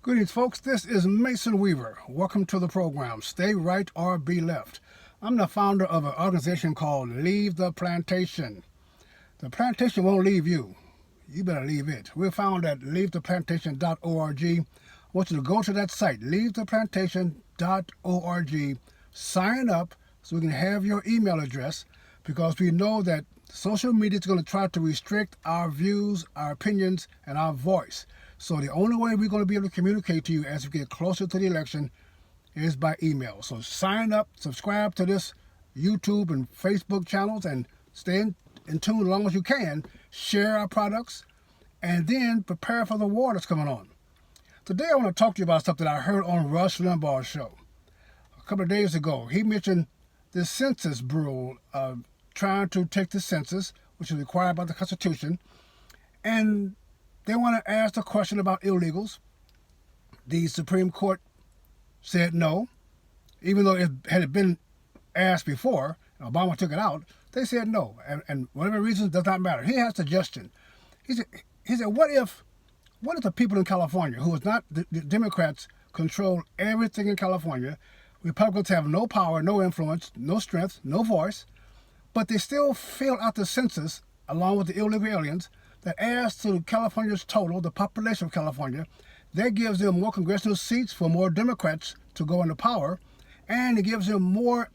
Greetings, folks. This is Mason Weaver. Welcome to the program, Stay Right or Be Left. I'm the founder of an organization called Leave the Plantation. The plantation won't leave you. You better leave it. We're found at leavetheplantation.org. I want you to go to that site, leavetheplantation.org, sign up so we can have your email address, because we know that social media is going to try to restrict our views, our opinions, and our voice. So the only way we're going to be able to communicate to you as we get closer to the election is by email. So sign up, subscribe to this YouTube and Facebook channels, and stay in tune as long as you can. Share our products, and then prepare for the war that's coming on. Today I want to talk to you about something I heard on Rush Limbaugh's show a couple of days ago. He mentioned the census bureau trying to take the census, which is required by the Constitution, and they want to ask a question about illegals. The Supreme Court said no, even though it had been asked before, and Obama took it out. They said no, and whatever reason does not matter. He has a suggestion. He said, what if the people in California, who is not the Democrats, control everything in California? Republicans have no power, no influence, no strength, no voice, but they still fill out the census along with the illegal aliens that adds to California's total, the population of California. That gives them more congressional seats for more Democrats to go into power, and it gives them more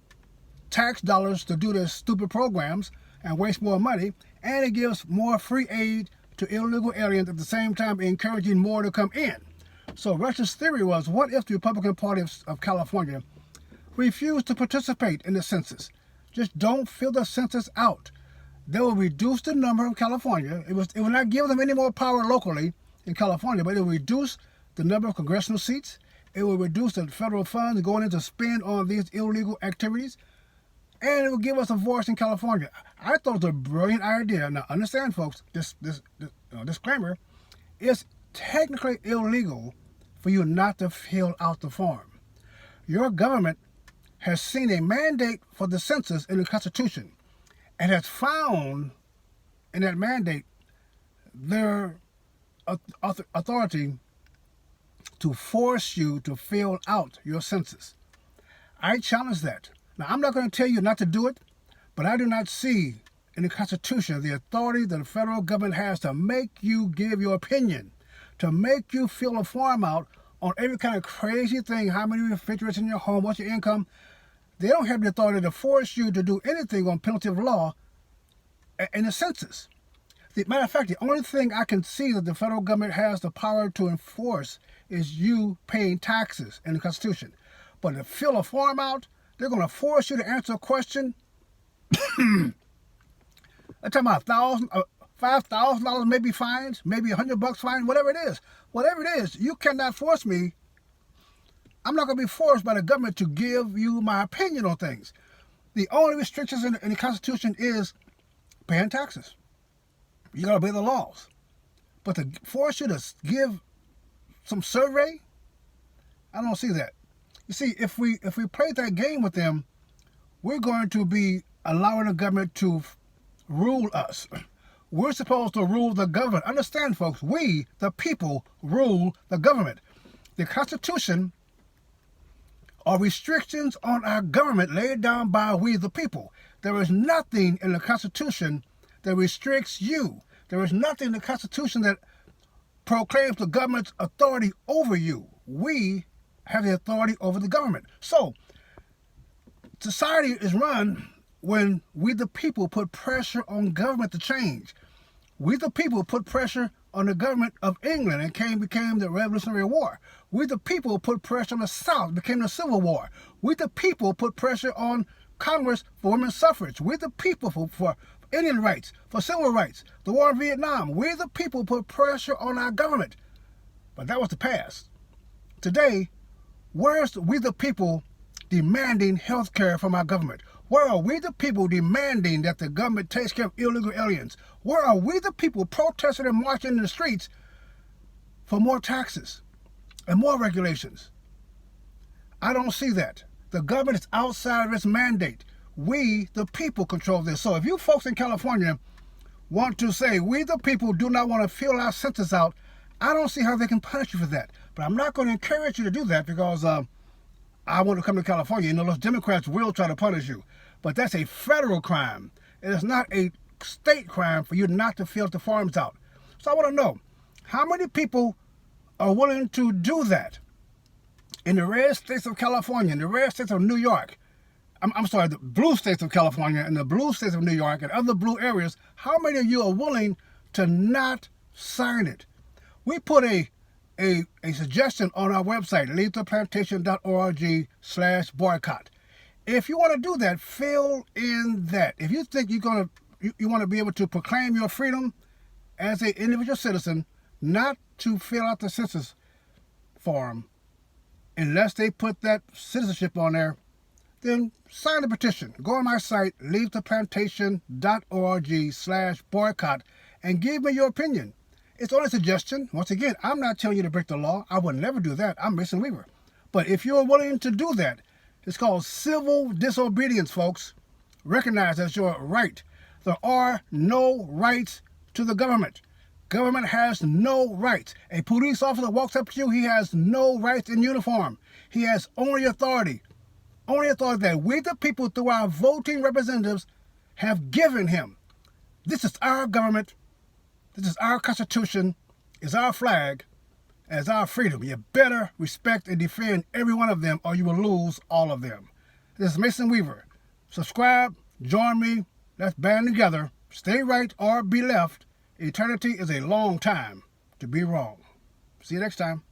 tax dollars to do their stupid programs and waste more money, and it gives more free aid to illegal aliens at the same time encouraging more to come in. So Rush's theory was, what if the Republican Party of California refused to participate in the census? Just don't fill the census out. They will reduce the number of California. It will not give them any more power locally in California, but it will reduce the number of congressional seats. It will reduce the federal funds going into spend on these illegal activities, and it will give us a voice in California. I thought it was a brilliant idea. Now, understand, folks, this disclaimer: it's technically illegal for you not to fill out the form. Your government has seen a mandate for the census in the Constitution, and has found in that mandate their authority to force you to fill out your census. I challenge that. Now, I'm not going to tell you not to do it, but I do not see in the Constitution the authority that the federal government has to make you give your opinion, to make you fill a form out on every kind of crazy thing, how many refrigerators in your home, what's your income. They don't have the authority to force you to do anything on penalty of law in the census. Matter of fact, the only thing I can see that the federal government has the power to enforce is you paying taxes in the Constitution. But to fill a form out, they're going to force you to answer a question. They're talking about $5,000 maybe fines, maybe $100 fine, whatever it is. Whatever it is, you cannot force me. I'm not going to be forced by the government to give you my opinion on things. The only restrictions in the Constitution is paying taxes. You got to obey the laws. But to force you to give some survey, I don't see that. You see, if we play that game with them, we're going to be allowing the government to rule us. We're supposed to rule the government. Understand, folks, we, the people, rule the government. The Constitution are restrictions on our government laid down by we the people. There is nothing in the Constitution that restricts you. There is nothing in the Constitution that proclaims the government's authority over you. We have the authority over the government. So, society is run when we the people put pressure on government to change. We the people put pressure on the government of England and became the Revolutionary War. We the people put pressure on the South, became the Civil War. We the people put pressure on Congress for women's suffrage. We the people for Indian rights, for civil rights, the war in Vietnam. We the people put pressure on our government. But that was the past. Today, where's we the people demanding health care from our government? Where are we the people demanding that the government takes care of illegal aliens? Where are we the people protesting and marching in the streets for more taxes and more regulations? I don't see that. The government is outside of its mandate. We, the people, control this. So if you folks in California want to say, we, the people, do not want to fill our census out, I don't see how they can punish you for that. But I'm not going to encourage you to do that because I want to come to California. You know, those Democrats will try to punish you. But that's a federal crime. It is not a state crime for you not to fill the forms out. So I want to know, how many people are willing to do that? In the red states of California, in the red states of New York, I'm sorry, the blue states of California and the blue states of New York and other blue areas, how many of you are willing to not sign it? We put a suggestion on our website, leavetheplantation.org/boycott. If you want to do that, fill in that. If you think you want to be able to proclaim your freedom as an individual citizen, not to fill out the census form, unless they put that citizenship on there, then sign the petition. Go on my site, leavetheplantation.org/boycott, and give me your opinion. It's only a suggestion. Once again, I'm not telling you to break the law. I would never do that. I'm Mason Weaver. But if you're willing to do that, it's called civil disobedience, folks. Recognize as your right. There are no rights to the government. Government has no rights. A police officer walks up to you, he has no rights in uniform. He has only authority. Only authority that we, the people, through our voting representatives, have given him. This is our government. This is our Constitution. It's our flag. And it's our freedom. You better respect and defend every one of them, or you will lose all of them. This is Mason Weaver. Subscribe. Join me. Let's band together. Stay right or be left. Eternity is a long time to be wrong. See you next time.